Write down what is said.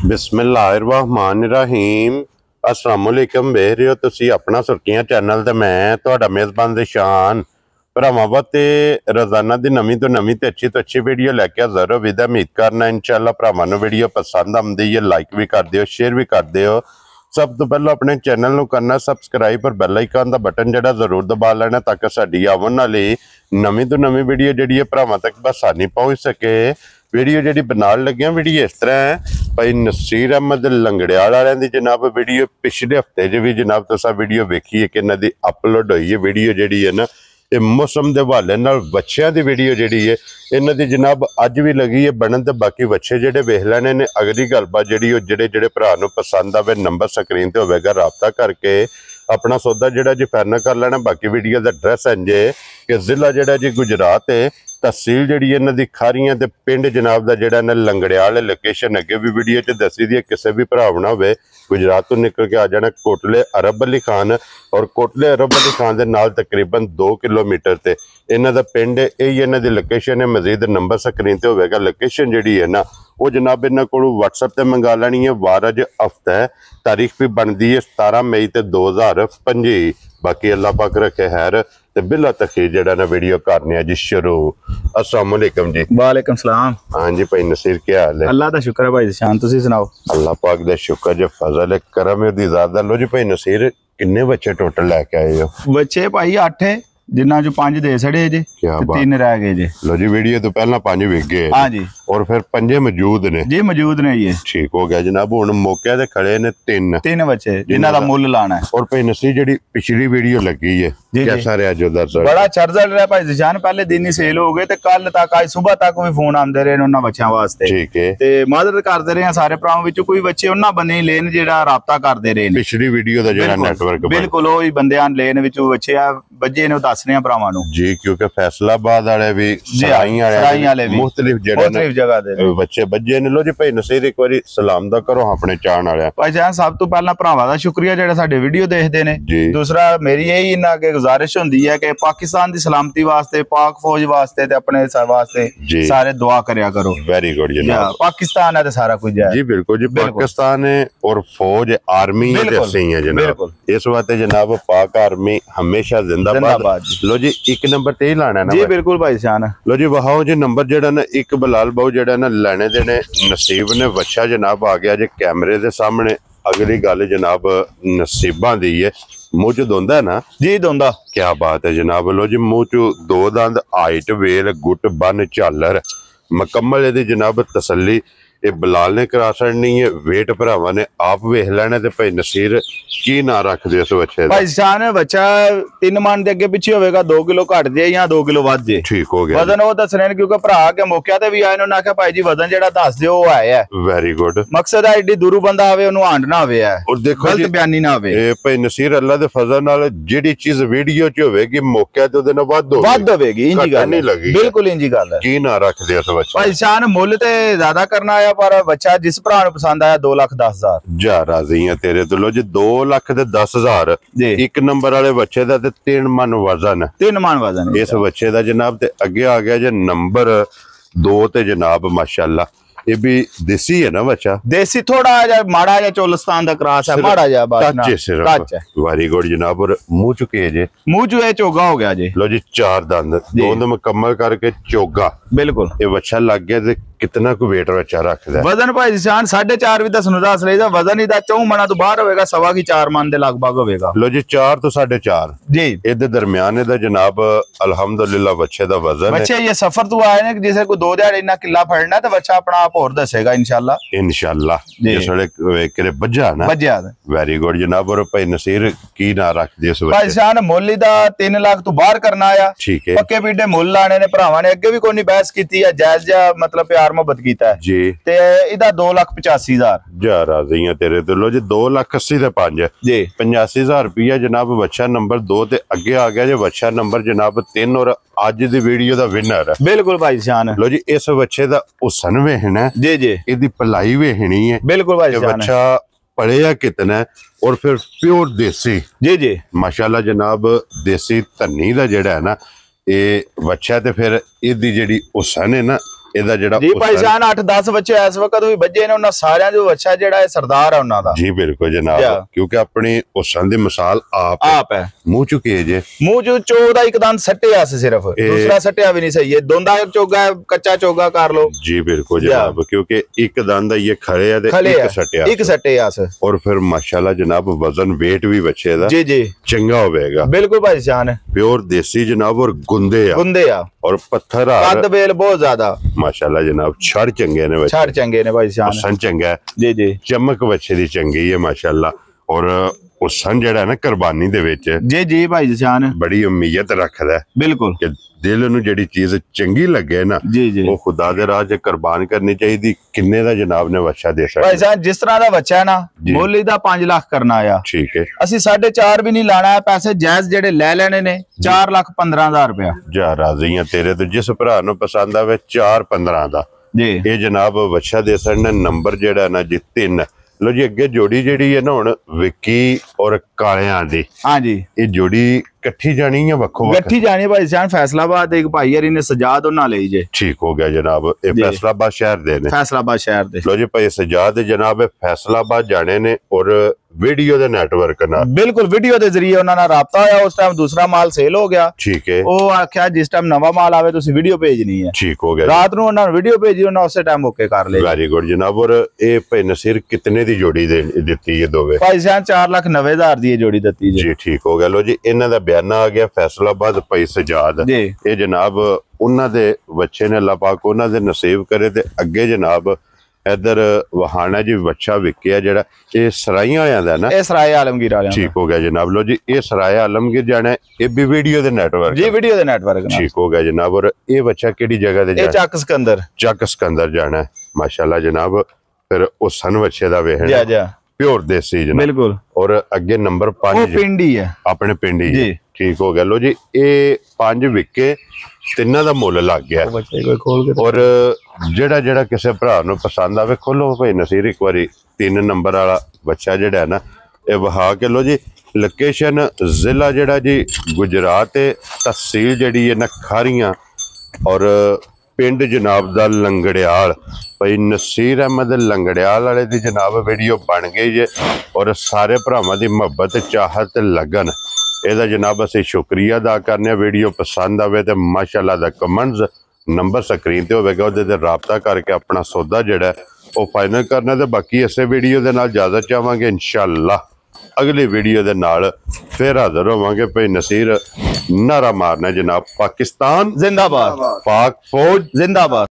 बिस्मिल्लाहिर्रहमानिर्रहीम अस्सलामुअलैकुम वेख रहे हो तुसी अपना सुर्खियां चैनल ते मैं तुहाडा मेज़बान दिशान भरावां वास्ते रोजाना दी नवीं तो अच्छी वीडियो लैके हाज़र हो। विदा उम्मीद करना इंशाअल्लाह भरावां नूं वीडियो पसंद आउंदी है, लाइक भी कर दिओ, शेयर भी कर दिओ। सब तो पहले अपने चैनल नूं करना सबसक्राइब और बैल आइकन दा बटन जिहड़ा जरूर दबा लेना ताकि साडी आउण वाली नवीं तो नवीं वीडियो जिहड़ी है भरावां तक बसानी पहुंच सके। वीडियो जी बनाने लगे वीडियो इस तरह है भाई नसीर अहमद लंगड़ियाल वालियां दी जनाब वीडियो पिछले हफ्ते च भी जनाब तुसा वीडियो वेखी है कि इन्हां दी अपलोड हुई है। वीडियो जी है ना ये मौसम के हवाले नाल बच्चों की वीडियो जी है इन्हां दी जनाब अज भी लगी है बनन। तो बाकी बच्चे जेडे वेख लेने ने अगली गलबात जी जेडे भरा नूं पसंद आवे नंबर स्क्रीन पर होगा राबता करके अपना सौदा जोड़ा जी फाइनल कर लेना। बाकी वीडियो का एड्रैस इंज है कि जिला जोड़ा जी गुजरात है, तहसील जी इन्हां दी खारियां ते पिंड जनाब का जोड़ा ना लंगड़ियाल लोकेशन अगे भी वीडियो च दसी दी है। किसी भी भरावना हो गुजरात तो निकल के आ जाना कोटले अरब अली खान और कोटले अरब अली खान के नाल तकरीबन 2 किलोमीटर से इन्हां दा पिंड है। यही इन्हां दी लोकेशन है। मजीद नंबर स्क्रीन पर होगा। लोकेशन जी है ना वो जनाब इन्होंने को व्हाट्सएप से मंगा लेनी है। वार अज हफ्ता है, तारीख भी बनती है 17 मई 2025। बाकी अल्लाह पाक रखे खैर ते बिला तखीर जड़ा ना वीडियो करने जी शुरू। अस्सलाम वालेकुम जी। वालेकुम सलाम। हाँ जी भाई नसीर क्या हाल है? अल्लाह दा शुक्र है भाई शान तुसी सुनाओ। अल्लाह पाक दा शुक्र जो फजल है करम दी ज़्यादा। लो जी भाई नसीर किन्ने बच्चे टोटल लेके आए हो? बच्चे भाई 8 है जिन्ना जो 5 दे छड़े जे ते 3 रह गए जे। लो जी वीडियो तो पहला 5 विक गए। हां जी और फिर 5 मौजूद ने जी? मौजूद ने ये ठीक हो गया जनाब। हुण मौके ते खड़े ने 3 बच्चे जिन्ना दा मुੱਲ लाना है। और भाई नसीर जेडी पिछली वीडियो लगी है कैसा रहा जो दस? बड़ा चर्चा रहा भाई जिशान। पहले दिन ही सेल हो गए ते कल तक आज सुबह तक भी फोन आंदे रहे उन्हां बच्चों वास्ते। ठीक है ते मदद करदे रहे सारे भरावां विचों कोई बच्चे उन्हां बने लेन जेड़ा राबता करदे रहे ने पिछली वीडियो दा जेड़ा नेटवर्क बिल्कुल ओही बंदियां लेन विचों बच्चे आ बज्जे ने दसने भरावां नूं जी। क्योंकि फैसलाबाद वाले भी सराई वाले भी मुख्तलिफ जगह दे बच्चे बज्जे ने। लो जी भाई नसीर एक बारी सलाम दा करो अपने चाहण वाले भाई जान। सब तो पहला भरावां दा शुक्रिया जेड़ा साडे वीडियो देखदे ने। दूसरा मेरी यही इन्हां अगे गुजारिश होंदी है कि पाकिस्तान दी सलामती वास्ते पाक फौज वास्ते ते अपने वास्ते सारे दुआ करया करो। वेरी गुड जनाब। पाकिस्तान है ते सारा कुछ है जी। बिल्कुल जी पाकिस्तान है और फौज आर्मी है सही है जनाब। इस वास्ते जनाब पाक आर्मी हमेशा जिंदाबाद। लो जी एक नंबर ते ही लाना ना जी? बिल्कुल भाई शान। लो जी वहाओ जी नंबर जेड़ा ना एक बलाल बाऊ जेड़ा ना लेने देने नसीब ने बच्चा जनाब आ गया जी कैमरे दे सामने। अगली गल जनाब नसीबा दी है मुंह च दोंदा है ना जी? दोंदा। क्या बात है जनाब। लो जी मुंह च 2 दंद हाइट वेल गुट बन झालर मुकम्मल यदि जनाब तसल्ली ये बलाल ने करा छड़नी है। वेट भरावां ने आप वेख लेना ते भाई नसीर की ना रख दे उस बच्चे दा? भाई शान बच्चा 3 मन दे अगे पिछे होवेगा 2 किलो घट जे या 2 किलो वध जे। ठीक हो गया। वजन वो दस रहे क्योंकि भरा के मौके ते भी आए उन्होंने आख्या भाई जी वजन जेड़ा दस दिओ वो है। Very good. मकसद है एडी दूरू बंदा आवे ओनु आंड ना आवे है और देखो गलत बयानी ना आवे। ए भाई नसीर अल्लाह दे फजल नाल जेडी चीज वीडियो च होवेगी मौके ते ओदे नाल वध होवेगी। इंजी गल नहीं लगी बिल्कुल इंजी गल है। की ना रख दे उस बच्चे भाई शान मुੱਲ ते ज्यादा करना आया पर बच्चा जिस भरा नूं पसंद आया 2,10,000 जा राजी है तेरे तो। लो जी 2,10,000 एक नंबर वाले बच्चे दा ते 3 मन वजन। 3 मन वजन इस बच्चे दा जनाब। ते अगे आ गया जी नंबर 2 ते जनाब माशाल्लाह ये भी देसी है ना बच्चा? देसी थोड़ा जा माड़ा जा चोलिस्तान दा क्रॉस है माड़ा जा कच है। वेरी गुड जनाब। और मुंह चुके जे मुंह चुके चोगा हो गया जी। लो जी 4 दंद 2 दंद मुकम्मल करके चोगा बिल्कुल ये बच्चा लग गया ते कितना को वेट बच्चा रखदा है? वजन भाई जान 4.5 भी दस दस लेदा वजन ही दा 4 मना तो बाहर होवेगा 4.25 मन दे लगभग होवेगा। लो जी 4 तो 4.5 जी इधर दरमियान दा जनाब अल्हम्दुलिल्लाह बच्चे दा वजन है। बच्चे ये सफर तो आए ने जैसे कोई 2 दिहाड़े इना किला फड़ना तो बच्चा अपना आप और दसेगा इंशाल्लाह जिसले करे बज्जा ना बज्जा। वेरी गुड जनाब। और भाई नसीर की ना रख दे इस भाई जान मुੱਲ दा 3 लाख तो बाहर करना आया। ठीक है पक्के पीडे मुੱਲ लाने ने भरावां ने अगे भी कोई नहीं बहस कीती है जायज जा मतलब प्यार मोहब्बत कीता है जी। ते इदा 2,85,000 जा राजी है तेरे तो। लो जी 2,80,000 ते 5 जी 85,000 रुपया जनाब। बच्चा नंबर 2 ते अगे आ गया जी बच्चा नंबर जनाब 3 और अज दी वीडियो दा विनर है बिल्कुल भाई शान। लो जी इस बच्चे दा हुसन वेखना जी जी इदी पलाई वेखनी है बिल्कुल भाई शान। बच्चा पढ़िया कितना है और फिर प्योर देसी जी जी माशाल्लाह जनाब। देसी धनी दा जेड़ा है ना ये बच्चा ते फिर इदी जेड़ी हुसन है ना ਇਹਦਾ ਜਿਹੜਾ ਜੀ ਭਾਈ ਜਾਨ 8-10 ਬੱਚੇ ਇਸ ਵਕਤ ਵੀ ਵੱਜੇ ਨੇ, ਉਹਨਾਂ ਸਾਰਿਆਂ ਦੇ ਬੱਚਾ ਜਿਹੜਾ ਹੈ ਸਰਦਾਰ ਹੈ ਉਹਨਾਂ ਦਾ। ਜੀ ਬਿਲਕੁਲ ਜਨਾਬ, ਕਿਉਂਕਿ ਆਪਣੀ ਹੁਸਨ ਦੀ ਮਿਸਾਲ ਆਪ ਹੈ। ਮੂੰਹ ਚੁੱਕੇ ਜੇ, ਮੂੰਹ ਚ ਚੋਦਾ ਇੱਕ ਦੰਦ ਸੱਟਿਆ ਸੀ, ਸਿਰਫ ਦੂਸਰਾ ਸੱਟਿਆ ਵੀ ਨਹੀਂ ਸਹੀ ਹੈ। ਦੋਂਦਾ ਚੋਗਾ ਕੱਚਾ ਚੋਗਾ ਕਰ ਲੋ। ਜੀ ਬਿਲकुल जनाब, क्योंकि एक दंद ये खड़े है एक सटे और फिर माशाल्लाह जनाब वजन वेट भी बच्चे दा जी चंगा होवेगा। बिल्कुल भाई जान, प्योर देसी जनाब और गुंदे आ और पत्थर कद बेल बहुत ज्यादा माशाल्लाह जनाब। छड़ चंगे ने, छड़ चंगे ने भाई जान, सन चंगा है जी चमक बच्चे दी चंगी है माशाल्लाह। और हुसन जेड़ा है ना कुर्बानी दे विच जी भाई जान बड़ी उम्मीद रखदा है। बिल्कुल कि दिल नूं जेड़ी चीज चंगी लगे ना वो खुदा दे राह च कुर्बान करनी चाहिए। किन्ने दा जनाब ने बच्चा दे सकदा भाई जान? जिस तरह दा बच्चा है ना, मुੱਲ ਦਾ 5 लाख करना आया, ठीक है। ਅਸੀਂ 4.5 भी नहीं लाना है, पैसे जायज जेड़े ले लेने ने 4,15,000 रुपया। जा राजी हां तेरे तो, जिस भरा नूं पसंद आवे 4-15 दा जी ये जनाब बच्चा दे सकने। नंबर जेड़ा ना जी 3 लो जी। अगे जोड़ी जेड़ी है ना हुण विक्की और कालियां दी, हां जी, ये जोड़ी इकट्ठी जानी है वक्खो इकट्ठी जानी भाई जान। फैसलाबाद एक भाई हरी ने सजाद उन्हां लई जे, ठीक हो गया जनाब। ये फैसलाबाद शहर दे ने, फैसलाबाद शहर दे। लो जी भाई सजाद जनाब फैसलाबाद जाने ने और वीडियो दे नेटवर्क नाल, बिल्कुल वीडियो दे जरिए उन्हां नाल राबता होया। उस टाइम दूसरा माल सेल हो गया, ठीक है। ओ आख्या जिस टाइम नवा माल आवे तुसी वीडियो भेजनी है, ठीक हो गया। रात नूं उन्हां वीडियो भेजी, उन्हां उस टाइम ओके कर ले। वेरी गुड जनाब। और ये भाई नसीर कितने दी जोड़ी दे दित्ती है दोवे? भाई जान 4,90,000 दी जोड़ी दित्ती जी, ठीक हो गया। लो जी इन्हां दा बयाना आ गया फैसलाबाद भाई सजाद जी। ये जनाब उन्हां दे बच्चे ने अल्लाह पाक उन्हां दे नसीब करे। ते अगे जनाब इधर वहाना जी बच्चा विकिया जेड़ा ये सराइयां वालियां दा ना, ये सराय आलमगीर वालियां, ठीक हो गया जनाब। लो जी ये सराय आलमगीर जाना है, ये भी वीडियो दे नेटवर्क जी, वीडियो दे नेटवर्क, ठीक हो गया जनाब। और ये बच्चा केड़ी जगह दे जाना? चक सिकंदर, चक सिकंदर जाना है माशाल्लाह जनाब। फिर उस सन बच्चे दा वेखना जा जा प्योर देसी जनाब, बिल्कुल। और अगे नंबर 5 पिंडी है, अपने पिंडी जी, ठीक हो गया। लो जी ये 5 विके, तिना दा मुल लग गया। और जेड़ा जेड़ा किसी भरा नूं पसंद आवे खोलो भाई नसीर एक बारी 3 नंबर वाला बच्चा जेड़ा है ना ये वहा के। लो जी लोकेशन जिला जेड़ा जी गुजरात है, तहसील जेड़ी है ना खारियां, और पिंड जनाब दा लंगड़ियाल। भाई नसीर अहमद लंगड़ियाल वाले दी जनाब वीडियो बन गई जे, और सारे भरावां दी मुहब्बत चाहत लगन ਇਹਦਾ जनाब ਅਸੀਂ शुक्रिया अदा करने। वीडियो पसंद आवे तो माशाल्लाह दा कमेंट्स नंबर स्क्रीन ते होवेगा, ਉਹਦੇ ਤੇ राबता करके अपना सौदा ਜਿਹੜਾ ਉਹ फाइनल करना। ਤੇ बाकी इसे वीडियो ਦੇ ਨਾਲ इजाजत चाहांगे इंशाअल्लाह। अगली वीडियो ਦੇ ਨਾਲ फिर हाजिर होवांगे। भाई नसीर नारा मारना जनाब, पाकिस्तान जिंदाबाद, पाक फौज जिंदाबाद।